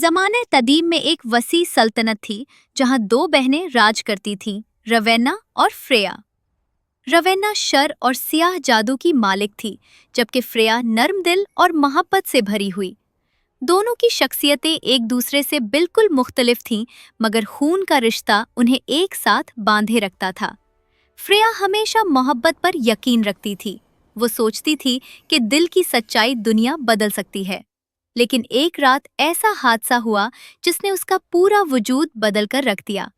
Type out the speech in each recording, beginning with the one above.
ज़माने कदीम में एक वसी सल्तनत थी जहां दो बहनें राज करती थीं, रवेन्ना और फ्रेया। रवेन्ना शर और सियाह जादू की मालिक थी, जबकि फ्रेया नर्म दिल और मोहब्बत से भरी हुई। दोनों की शख्सियतें एक दूसरे से बिल्कुल मुख्तलिफ थीं, मगर खून का रिश्ता उन्हें एक साथ बांधे रखता था। फ्रेया हमेशा मोहब्बत पर यकीन रखती थी। वो सोचती थी कि दिल की सच्चाई दुनिया बदल सकती है। लेकिन एक रात ऐसा हादसा हुआ जिसने उसका पूरा वजूद बदल कर रख दिया।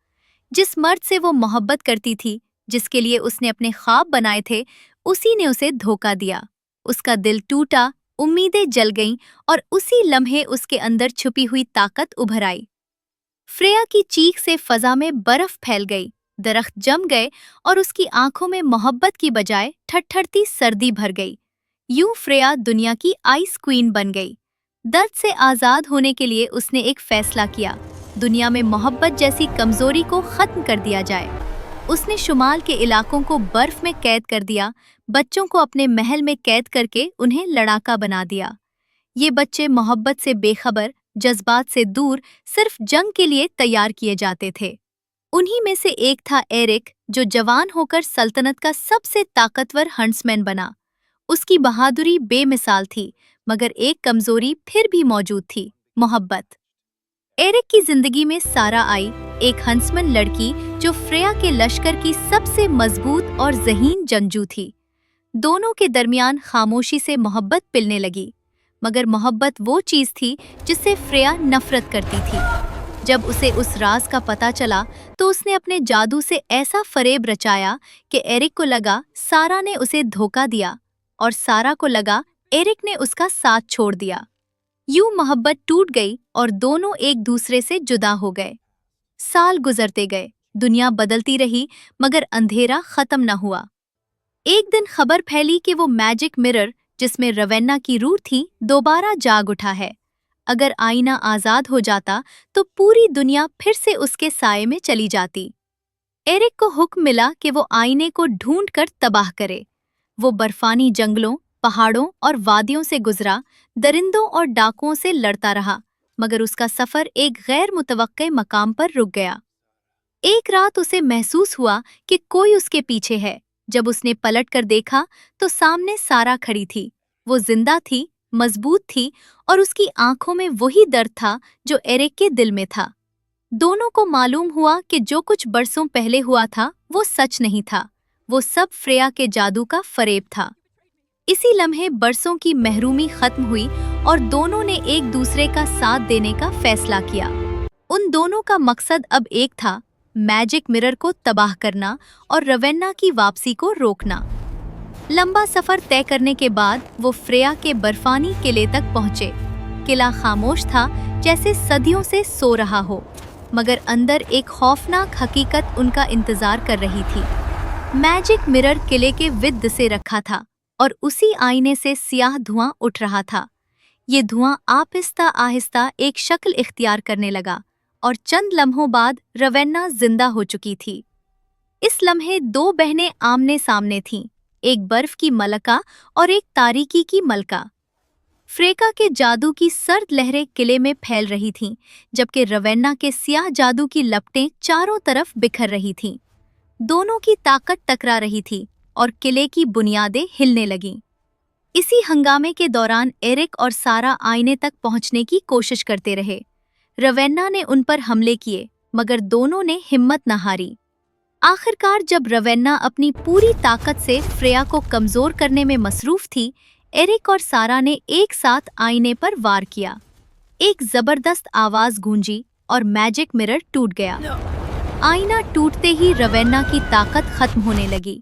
जिस मर्द से वो मोहब्बत करती थी, जिसके लिए उसने अपने ख्वाब बनाए थे, उसी ने उसे धोखा दिया। उसका दिल टूटा, उम्मीदें जल गईं और उसी लम्हे उसके अंदर छुपी हुई ताकत उभर आई। फ्रेया की चीख से फजा में बर्फ फैल गई, दरख्त जम गए और उसकी आंखों में मोहब्बत की बजाय ठठरती सर्दी भर गई। यूं फ्रेया दुनिया की आइस क्वीन बन गई। दर्द से आज़ाद होने के लिए उसने एक फैसला किया, दुनिया में मोहब्बत जैसी कमज़ोरी को ख़त्म कर दिया जाए। उसने शुमाल के इलाकों को बर्फ़ में कैद कर दिया, बच्चों को अपने महल में कैद करके उन्हें लड़ाका बना दिया। ये बच्चे मोहब्बत से बेखबर, जज्बात से दूर, सिर्फ जंग के लिए तैयार किए जाते थे। उन्हीं में से एक था एरिक, जो जवान होकर सल्तनत का सबसे ताकतवर हंट्समैन बना। उसकी बहादुरी बेमिसाल थी, मगर एक कमजोरी फिर भी मौजूद थी, मोहब्बत। एरिक की जिंदगी में सारा आई, एक हंसमन लड़की जो फ्रेया के लश्कर की सबसे मजबूत और ज़हीन जंगजू थी। दोनों के दरमियान खामोशी से मोहब्बत पिलने लगी, मगर मोहब्बत वो चीज़ थी जिससे फ्रेया नफरत करती थी। जब उसे उस राज का पता चला तो उसने अपने जादू से ऐसा फरेब रचाया कि एरिक को लगा सारा ने उसे धोखा दिया, और सारा को लगा एरिक ने उसका साथ छोड़ दिया। यूं मोहब्बत टूट गई और दोनों एक दूसरे से जुदा हो गए। साल गुजरते गए, दुनिया बदलती रही, मगर अंधेरा खत्म न हुआ। एक दिन खबर फैली कि वो मैजिक मिरर, जिसमें रवेन्ना की रूह थी, दोबारा जाग उठा है। अगर आईना आजाद हो जाता तो पूरी दुनिया फिर से उसके साये में चली जाती। एरिक को हुक्म मिला कि वो आईने को ढूंढ कर तबाह करे। वो बर्फानी जंगलों, पहाड़ों और वादियों से गुजरा, दरिंदों और डाकुओं से लड़ता रहा, मगर उसका सफर एक गैर मुतवक्के मकाम पर रुक गया। एक रात उसे महसूस हुआ कि कोई उसके पीछे है। जब उसने पलट कर देखा तो सामने सारा खड़ी थी। वो जिंदा थी, मजबूत थी, और उसकी आंखों में वही दर्द था जो एरिक के दिल में था। दोनों को मालूम हुआ कि जो कुछ बरसों पहले हुआ था वो सच नहीं था, वो सब फ्रेया के जादू का फरेब था। इसी लम्हे बरसों की महरूमी खत्म हुई और दोनों ने एक दूसरे का साथ देने का फैसला किया। उन दोनों का मकसद अब एक था, मैजिक मिरर को तबाह करना और रवेन्ना की वापसी को रोकना। लंबा सफर तय करने के बाद वो फ्रेया के बर्फानी किले तक पहुंचे। किला खामोश था, जैसे सदियों से सो रहा हो, मगर अंदर एक खौफनाक हकीकत उनका इंतजार कर रही थी। मैजिक मिरर किले के विद से रखा था और उसी आईने से सियाह धुआं उठ रहा था। ये धुआं आहिस्ता आहिस्ता एक शक्ल इख्तियार करने लगा और चंद लम्हों बाद रवेन्ना जिंदा हो चुकी थी। इस लम्हे दो बहनें आमने सामने थीं, एक बर्फ की मलका और एक तारीकी की मलका। फ्रेका के जादू की सर्द लहरें किले में फैल रही थीं, जबकि रवेन्ना के सियाह जादू की लपटें चारों तरफ बिखर रही थीं। दोनों की ताकत टकरा रही थी और किले की बुनियादें हिलने लगीं। इसी हंगामे के दौरान एरिक और सारा आईने तक पहुंचने की कोशिश करते रहे। रवेन्ना ने उन पर हमले किए, मगर दोनों ने हिम्मत न हारी। आखिरकार जब रवेन्ना अपनी पूरी ताकत से फ्रेया को कमजोर करने में मसरूफ थी, एरिक और सारा ने एक साथ आईने पर वार किया। एक जबरदस्त आवाज गूंजी और मैजिक मिरर टूट गया। आईना टूटते ही रवेन्ना की ताकत खत्म होने लगी।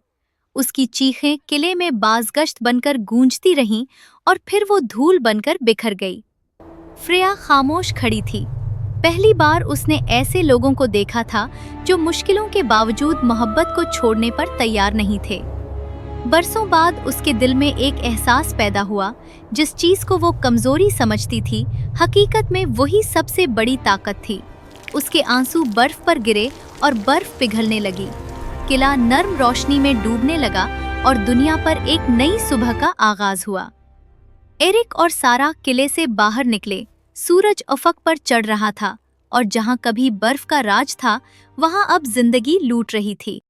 उसकी चीखें किले में बाज़गश्त बनकर गूंजती रहीं और फिर वो धूल बनकर बिखर गई। फ्रेया खामोश खड़ी थी। पहली बार उसने ऐसे लोगों को देखा था जो मुश्किलों के बावजूद मोहब्बत को छोड़ने पर तैयार नहीं थे। बरसों बाद उसके दिल में एक एहसास पैदा हुआ, जिस चीज़ को वो कमज़ोरी समझती थी, हकीकत में वही सबसे बड़ी ताकत थी। उसके आंसू बर्फ पर गिरे और बर्फ पिघलने लगी। किला नर्म रोशनी में डूबने लगा और दुनिया पर एक नई सुबह का आगाज हुआ। एरिक और सारा किले से बाहर निकले, सूरज अफक पर चढ़ रहा था और जहां कभी बर्फ का राज था वहां अब जिंदगी लूट रही थी।